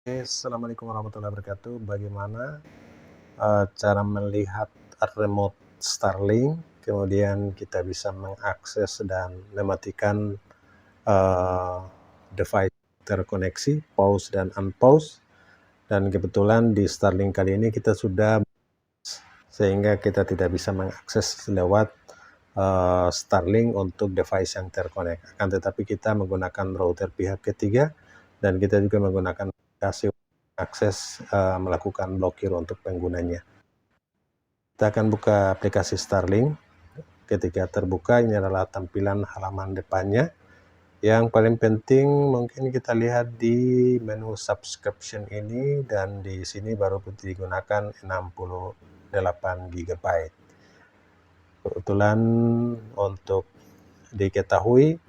Assalamualaikum warahmatullahi wabarakatuh. Bagaimana cara melihat remote Starlink, kemudian kita bisa mengakses dan mematikan device terkoneksi, pause dan unpause. Dan kebetulan di Starlink kali ini kita sudah sehingga kita tidak bisa mengakses lewat Starlink untuk device yang terkonek. Akan tetapi kita menggunakan router pihak ketiga dan kita juga menggunakan aplikasi akses melakukan blokir untuk penggunanya. Kita akan buka aplikasi Starlink. Ketika terbuka, ini adalah tampilan halaman depannya. Yang paling penting mungkin kita lihat di menu subscription ini, dan di sini baru digunakan 68 GB. Kebetulan untuk diketahui,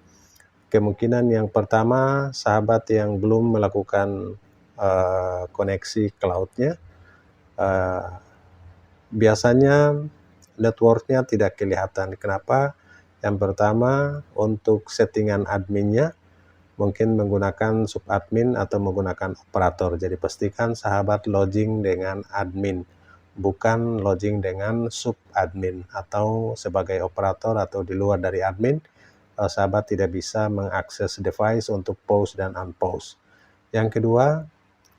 kemungkinan yang pertama, sahabat yang belum melakukan koneksi cloud-nya, biasanya networknya tidak kelihatan. Kenapa? Yang pertama, untuk settingan adminnya mungkin menggunakan subadmin atau menggunakan operator. Jadi pastikan sahabat login dengan admin, bukan login dengan subadmin atau sebagai operator atau di luar dari admin. Sahabat tidak bisa mengakses device untuk pause dan unpause. Yang kedua,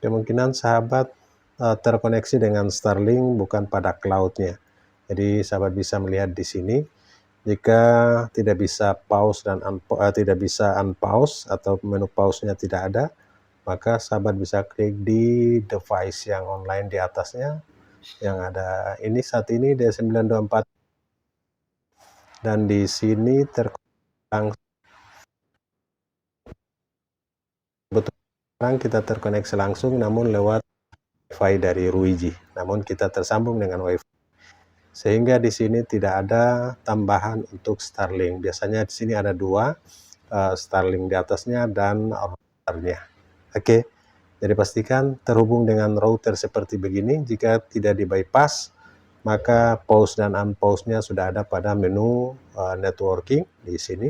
kemungkinan sahabat terkoneksi dengan Starlink bukan pada cloud-nya. Jadi sahabat bisa melihat di sini, jika tidak bisa pause dan tidak bisa unpause atau menu pause-nya tidak ada, maka sahabat bisa klik di device yang online di atasnya yang ada ini saat ini D924, dan di sini sekarang kita terkoneksi langsung namun lewat Wi-Fi dari Ruiji, namun kita tersambung dengan Wi-Fi, sehingga di sini tidak ada tambahan untuk Starlink. Biasanya di sini ada dua, Starlink di atasnya dan routernya. Oke, jadi pastikan terhubung dengan router seperti begini. Jika tidak di bypass, maka pause dan unpause-nya sudah ada pada menu networking di sini,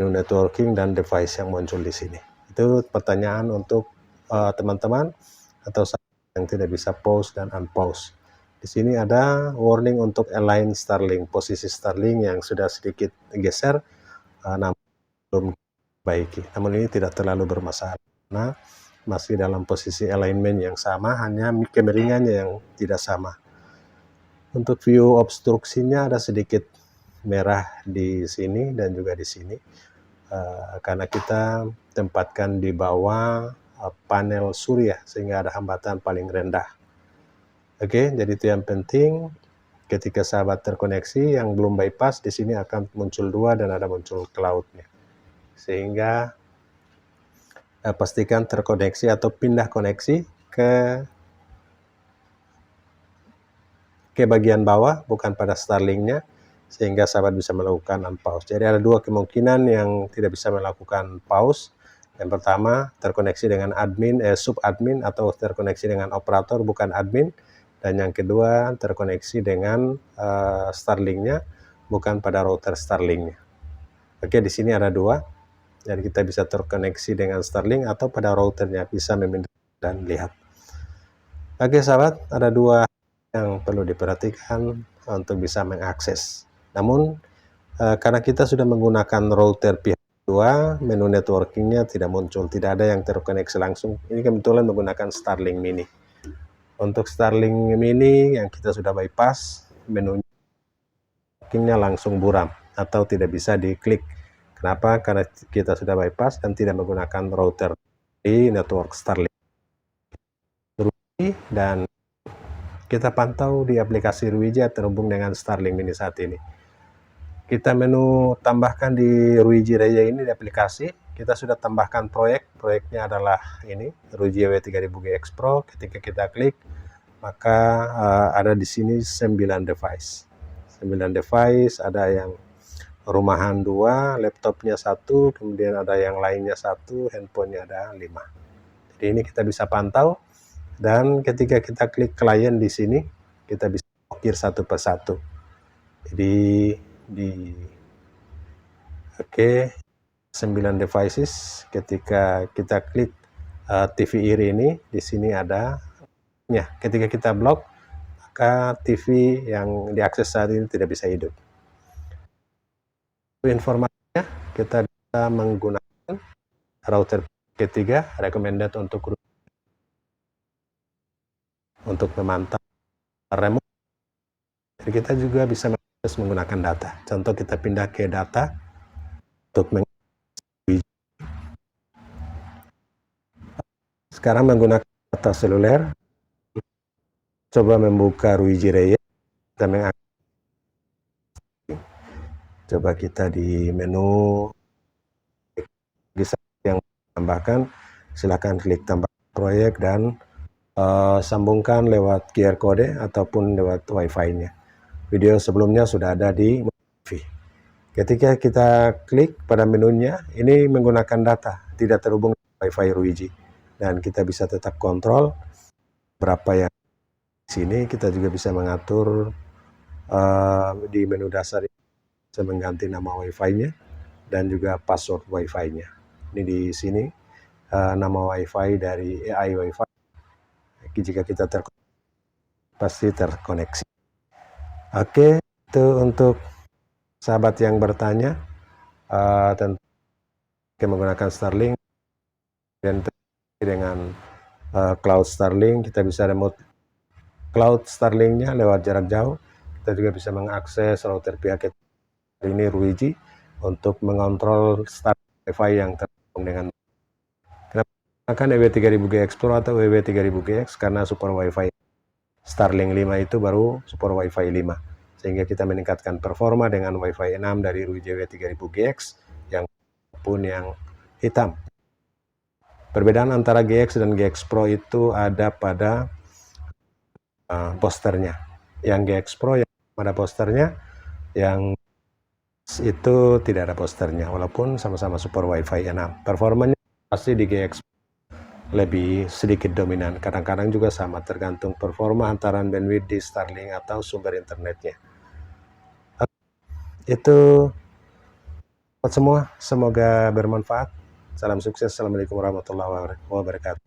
menu networking dan device yang muncul di sini. Itu pertanyaan untuk teman-teman atau yang tidak bisa pause dan unpause. Di sini ada warning untuk align Starlink, posisi Starlink yang sudah sedikit geser, namun belum baiki. Namun ini tidak terlalu bermasalah, karena masih dalam posisi alignment yang sama, hanya kemiringannya yang tidak sama. Untuk view obstruksinya ada sedikit merah di sini dan juga di sini, karena kita tempatkan di bawah panel surya sehingga ada hambatan paling rendah. Oke, jadi itu yang penting. Ketika sahabat terkoneksi yang belum bypass, di sini akan muncul dua dan ada muncul cloud-nya. Sehingga pastikan terkoneksi atau pindah koneksi ke bagian bawah, bukan pada Starlink-nya, sehingga sahabat bisa melakukan unpause. Jadi ada dua kemungkinan yang tidak bisa melakukan pause. Yang pertama, terkoneksi dengan admin, subadmin atau terkoneksi dengan operator bukan admin. Dan yang kedua, terkoneksi dengan Starlink-nya bukan pada router Starlink-nya. Oke, di sini ada dua. Jadi kita bisa terkoneksi dengan Starlink atau pada routernya, bisa memindahkan dan lihat. Oke sahabat, ada dua yang perlu diperhatikan untuk bisa mengakses. Namun karena kita sudah menggunakan router pihak kedua, menu networkingnya tidak muncul, tidak ada yang terkoneksi langsung. Ini kebetulan menggunakan Starlink Mini. Untuk Starlink Mini yang kita sudah bypass, menu networkingnya langsung buram atau tidak bisa diklik. Kenapa? Karena kita sudah bypass dan tidak menggunakan router di network Starlink. Dan kita pantau di aplikasi Ruiji terhubung dengan Starlink Mini saat ini. Kita menu tambahkan di Ruiji Raya ini di aplikasi, kita sudah tambahkan proyeknya adalah ini, Ruiji W3000G X Pro. Ketika kita klik, maka ada di sini 9 device. 9 device, ada yang rumahan 2, laptopnya 1, kemudian ada yang lainnya 1, handphonenya ada 5. Jadi ini kita bisa pantau. Dan ketika kita klik klien di sini, kita bisa blokir satu persatu. Jadi oke, 9 devices. Ketika kita klik TV iri ini, di sini ada ya. Ketika kita blok, maka TV yang diakses saat ini tidak bisa hidup. Informasinya kita bisa menggunakan router ketiga recommended untuk memantau remote. Jadi kita juga bisa menggunakan data. Contoh kita pindah ke data untuk sekarang menggunakan data seluler. Coba membuka Ruiji Reyes. Coba kita di menu yang tambahkan, silakan klik tambah proyek dan sambungkan lewat QR code ataupun lewat Wi-Fi-nya. Video sebelumnya sudah ada di TV. Ketika kita klik pada menunya, ini menggunakan data, tidak terhubung dengan Wi-Fi Ruiji, dan kita bisa tetap kontrol berapa yang di sini. Kita juga bisa mengatur di menu dasar, bisa mengganti nama Wi-Fi-nya dan juga password Wi-Fi-nya. Ini di sini nama Wi-Fi dari AI Wi-Fi. Jika kita pasti terkoneksi. Oke, itu untuk sahabat yang bertanya tentang menggunakan Starlink dan dengan Cloud Starlink, kita bisa remote Cloud Starlink-nya lewat jarak jauh. Kita juga bisa mengakses router pihak ini Ruiji untuk mengontrol Starlink Wi-Fi yang terhubung dengan. Kenapa menggunakan EW3000GX Pro atau EW3000GX? Karena support Wi-Fi Starlink 5 itu baru support Wi-Fi 5, sehingga kita meningkatkan performa dengan Wi-Fi 6 dari Ruiji EW3000GX yang pun yang hitam. Perbedaan antara GX dan GX Pro itu ada pada posternya. Yang GX Pro yang ada posternya, yang itu tidak ada posternya, walaupun sama-sama support Wi-Fi 6. Performanya pasti di GX lebih sedikit dominan, kadang-kadang juga sama, tergantung performa antara bandwidth di Starlink atau sumber internetnya. Itu semua, semoga bermanfaat. Salam sukses. Assalamualaikum warahmatullahi wabarakatuh.